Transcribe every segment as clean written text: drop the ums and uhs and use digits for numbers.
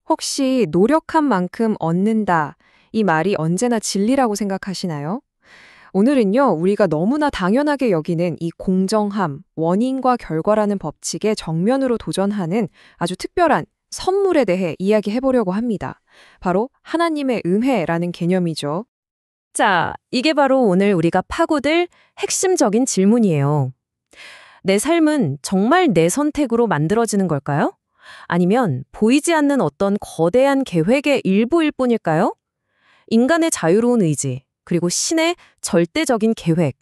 혹시 노력한 만큼 얻는다, 이 말이 언제나 진리라고 생각하시나요? 오늘은요, 우리가 너무나 당연하게 여기는 이 공정함, 원인과 결과라는 법칙에 정면으로 도전하는 아주 특별한 선물에 대해 이야기해 보려고 합니다. 바로 하나님의 은혜라는 개념이죠. 자, 이게 바로 오늘 우리가 파고들 핵심적인 질문이에요. 내 삶은 정말 내 선택으로 만들어지는 걸까요? 아니면 보이지 않는 어떤 거대한 계획의 일부일 뿐일까요? 인간의 자유로운 의지, 그리고 신의 절대적인 계획.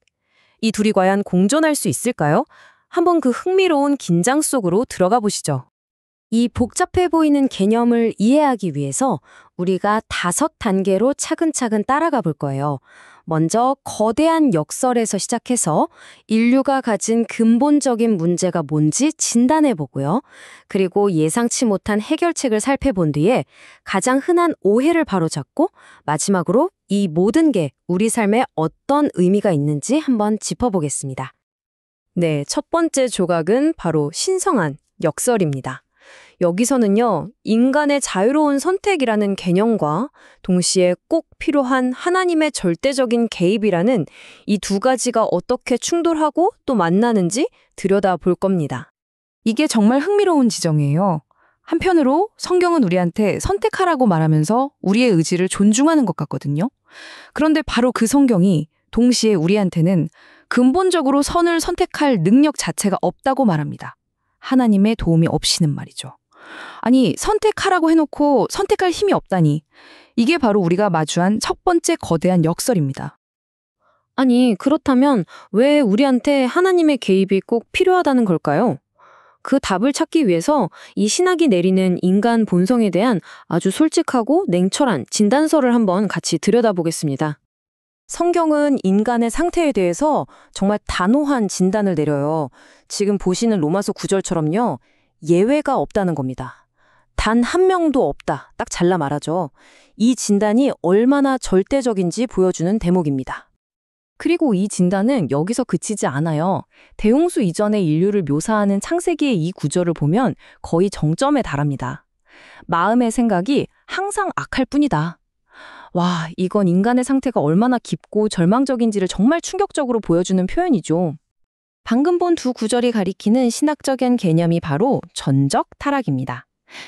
이 둘이 과연 공존할 수 있을까요? 한번 그 흥미로운 긴장 속으로 들어가 보시죠. 이 복잡해 보이는 개념을 이해하기 위해서 우리가 5단계로 차근차근 따라가 볼 거예요. 먼저 거대한 역설에서 시작해서 인류가 가진 근본적인 문제가 뭔지 진단해 보고요. 그리고 예상치 못한 해결책을 살펴본 뒤에 가장 흔한 오해를 바로잡고 마지막으로 이 모든 게 우리 삶에 어떤 의미가 있는지 한번 짚어보겠습니다. 네, 첫 번째 조각은 바로 신성한 역설입니다. 여기서는요, 인간의 자유로운 선택이라는 개념과 동시에 꼭 필요한 하나님의 절대적인 개입이라는 이 두 가지가 어떻게 충돌하고 또 만나는지 들여다볼 겁니다. 이게 정말 흥미로운 지점이에요. 한편으로 성경은 우리한테 선택하라고 말하면서 우리의 의지를 존중하는 것 같거든요. 그런데 바로 그 성경이 동시에 우리한테는 근본적으로 선을 선택할 능력 자체가 없다고 말합니다. 하나님의 도움이 없이는 말이죠. 아니, 선택하라고 해놓고 선택할 힘이 없다니. 이게 바로 우리가 마주한 첫 번째 거대한 역설입니다. 아니, 그렇다면 왜 우리한테 하나님의 개입이 꼭 필요하다는 걸까요? 그 답을 찾기 위해서 이 신학이 내리는 인간 본성에 대한 아주 솔직하고 냉철한 진단서를 한번 같이 들여다보겠습니다. 성경은 인간의 상태에 대해서 정말 단호한 진단을 내려요. 지금 보시는 로마서 9절처럼요. 예외가 없다는 겁니다. 단 한 명도 없다. 딱 잘라 말하죠. 이 진단이 얼마나 절대적인지 보여주는 대목입니다. 그리고 이 진단은 여기서 그치지 않아요. 대홍수 이전의 인류를 묘사하는 창세기의 이 구절을 보면 거의 정점에 달합니다. 마음의 생각이 항상 악할 뿐이다. 와, 이건 인간의 상태가 얼마나 깊고 절망적인지를 정말 충격적으로 보여주는 표현이죠. 방금 본 두 구절이 가리키는 신학적인 개념이 바로 전적 타락입니다.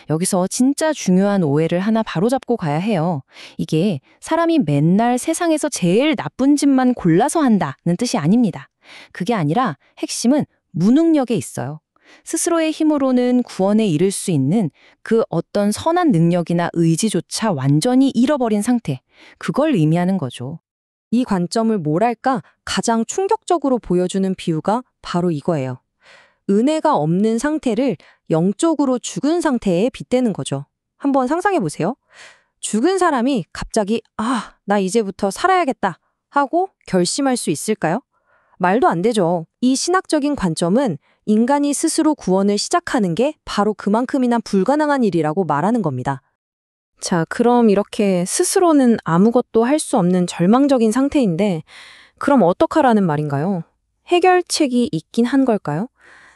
여기서 진짜 중요한 오해를 하나 바로잡고 가야 해요. 이게 사람이 맨날 세상에서 제일 나쁜 짓만 골라서 한다는 뜻이 아닙니다. 그게 아니라 핵심은 무능력에 있어요. 스스로의 힘으로는 구원에 이를 수 있는 그 어떤 선한 능력이나 의지조차 완전히 잃어버린 상태, 그걸 의미하는 거죠. 이 관점을 뭐랄까 가장 충격적으로 보여주는 비유가 바로 이거예요. 은혜가 없는 상태를 영적으로 죽은 상태에 빗대는 거죠. 한번 상상해 보세요. 죽은 사람이 갑자기 나 이제부터 살아야겠다 하고 결심할 수 있을까요? 말도 안 되죠. 이 신학적인 관점은 인간이 스스로 구원을 시작하는 게 바로 그만큼이나 불가능한 일이라고 말하는 겁니다. 자, 그럼 이렇게 스스로는 아무것도 할 수 없는 절망적인 상태인데 그럼 어떡하라는 말인가요? 해결책이 있긴 한 걸까요?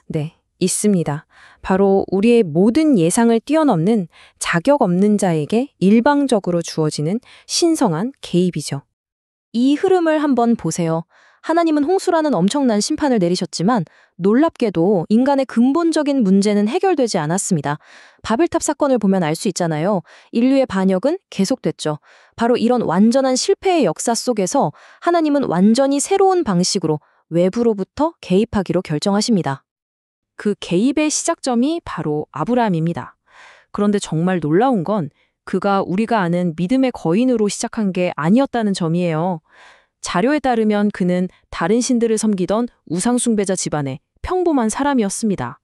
네, 있습니다. 바로 우리의 모든 예상을 뛰어넘는 자격 없는 자에게 일방적으로 주어지는 신성한 개입이죠. 이 흐름을 한번 보세요. 하나님은 홍수라는 엄청난 심판을 내리셨지만 놀랍게도 인간의 근본적인 문제는 해결되지 않았습니다. 바벨탑 사건을 보면 알 수 있잖아요. 인류의 반역은 계속됐죠. 바로 이런 완전한 실패의 역사 속에서 하나님은 완전히 새로운 방식으로 외부로부터 개입하기로 결정하십니다. 그 개입의 시작점이 바로 아브라함입니다. 그런데 정말 놀라운 건 그가 우리가 아는 믿음의 거인으로 시작한 게 아니었다는 점이에요. 자료에 따르면 그는 다른 신들을 섬기던 우상숭배자 집안의 평범한 사람이었습니다.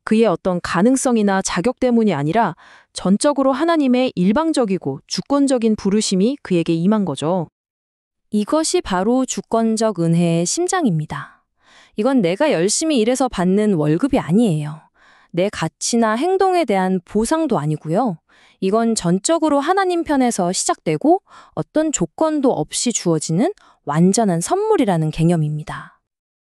그의 어떤 가능성이나 자격 때문이 아니라 전적으로 하나님의 일방적이고 주권적인 부르심이 그에게 임한 거죠. 이것이 바로 주권적 은혜의 심장입니다. 이건 내가 열심히 일해서 받는 월급이 아니에요. 내 가치나 행동에 대한 보상도 아니고요. 이건 전적으로 하나님 편에서 시작되고 어떤 조건도 없이 주어지는 완전한 선물이라는 개념입니다.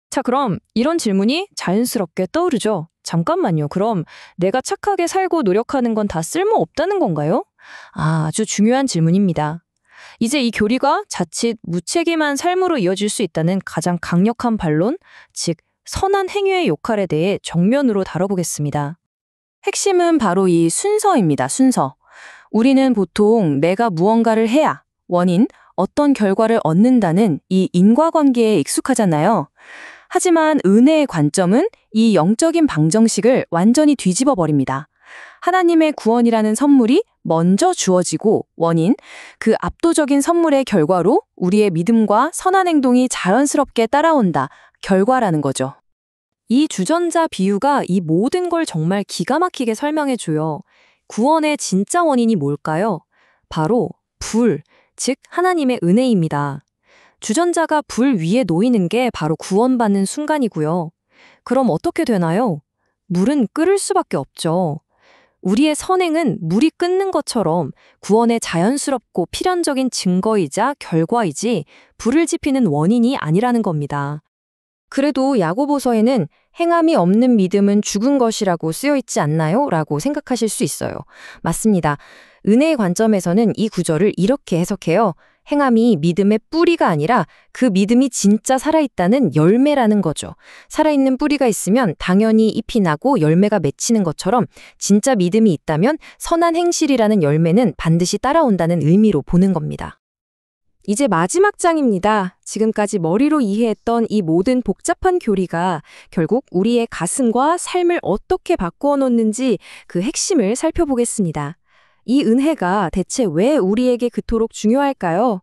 자, 그럼 이런 질문이 자연스럽게 떠오르죠. 잠깐만요. 그럼 내가 착하게 살고 노력하는 건 다 쓸모없다는 건가요? 아주 중요한 질문입니다. 이제 이 교리가 자칫 무책임한 삶으로 이어질 수 있다는 가장 강력한 반론, 즉 선한 행위의 역할에 대해 정면으로 다뤄보겠습니다. 핵심은 바로 이 순서입니다. 순서. 우리는 보통 내가 무언가를 해야 원인, 어떤 결과를 얻는다는 이 인과관계에 익숙하잖아요. 하지만 은혜의 관점은 이 영적인 방정식을 완전히 뒤집어 버립니다. 하나님의 구원이라는 선물이 먼저 주어지고 원인, 그 압도적인 선물의 결과로 우리의 믿음과 선한 행동이 자연스럽게 따라온다. 결과라는 거죠. 이 주전자 비유가 이 모든 걸 정말 기가 막히게 설명해줘요. 구원의 진짜 원인이 뭘까요? 바로 불, 즉 하나님의 은혜입니다. 주전자가 불 위에 놓이는 게 바로 구원받는 순간이고요. 그럼 어떻게 되나요? 물은 끓을 수밖에 없죠. 우리의 선행은 물이 끓는 것처럼 구원의 자연스럽고 필연적인 증거이자 결과이지 불을 지피는 원인이 아니라는 겁니다. 그래도 야고보서에는 행함이 없는 믿음은 죽은 것이라고 쓰여 있지 않나요? 라고 생각하실 수 있어요. 맞습니다. 은혜의 관점에서는 이 구절을 이렇게 해석해요. 행함이 믿음의 뿌리가 아니라 그 믿음이 진짜 살아있다는 열매라는 거죠. 살아있는 뿌리가 있으면 당연히 잎이 나고 열매가 맺히는 것처럼 진짜 믿음이 있다면 선한 행실이라는 열매는 반드시 따라온다는 의미로 보는 겁니다. 이제 마지막 장입니다. 지금까지 머리로 이해했던 이 모든 복잡한 교리가 결국 우리의 가슴과 삶을 어떻게 바꾸어 놓는지 그 핵심을 살펴보겠습니다. 이 은혜가 대체 왜 우리에게 그토록 중요할까요?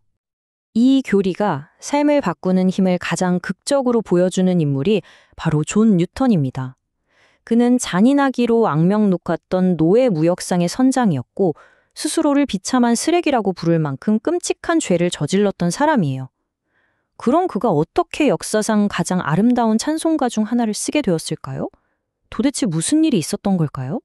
이 교리가 삶을 바꾸는 힘을 가장 극적으로 보여주는 인물이 바로 존 뉴턴입니다. 그는 잔인하기로 악명 높았던 노예 무역상의 선장이었고 스스로를 비참한 쓰레기라고 부를 만큼 끔찍한 죄를 저질렀던 사람이에요. 그럼 그가 어떻게 역사상 가장 아름다운 찬송가 중 하나를 쓰게 되었을까요? 도대체 무슨 일이 있었던 걸까요?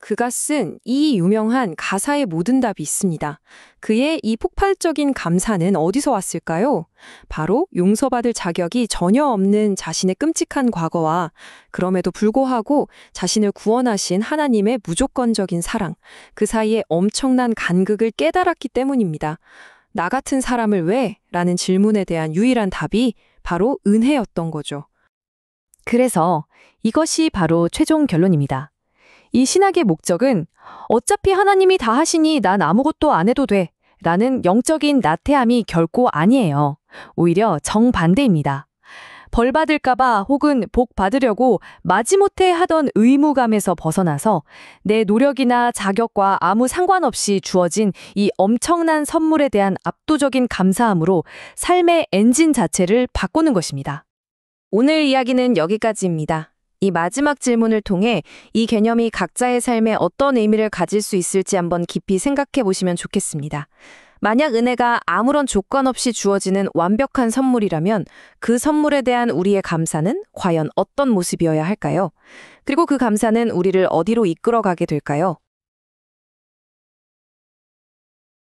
그가 쓴 이 유명한 가사의 모든 답이 있습니다. 그의 이 폭발적인 감사는 어디서 왔을까요? 바로 용서받을 자격이 전혀 없는 자신의 끔찍한 과거와 그럼에도 불구하고 자신을 구원하신 하나님의 무조건적인 사랑, 그 사이에 엄청난 간극을 깨달았기 때문입니다. 나 같은 사람을 왜? 라는 질문에 대한 유일한 답이 바로 은혜였던 거죠. 그래서 이것이 바로 최종 결론입니다. 이 신학의 목적은 어차피 하나님이 다 하시니 난 아무것도 안 해도 돼 라는 영적인 나태함이 결코 아니에요. 오히려 정반대입니다. 벌 받을까봐 혹은 복 받으려고 마지못해 하던 의무감에서 벗어나서 내 노력이나 자격과 아무 상관없이 주어진 이 엄청난 선물에 대한 압도적인 감사함으로 삶의 엔진 자체를 바꾸는 것입니다. 오늘 이야기는 여기까지입니다. 이 마지막 질문을 통해 이 개념이 각자의 삶에 어떤 의미를 가질 수 있을지 한번 깊이 생각해 보시면 좋겠습니다. 만약 은혜가 아무런 조건 없이 주어지는 완벽한 선물이라면 그 선물에 대한 우리의 감사는 과연 어떤 모습이어야 할까요? 그리고 그 감사는 우리를 어디로 이끌어가게 될까요?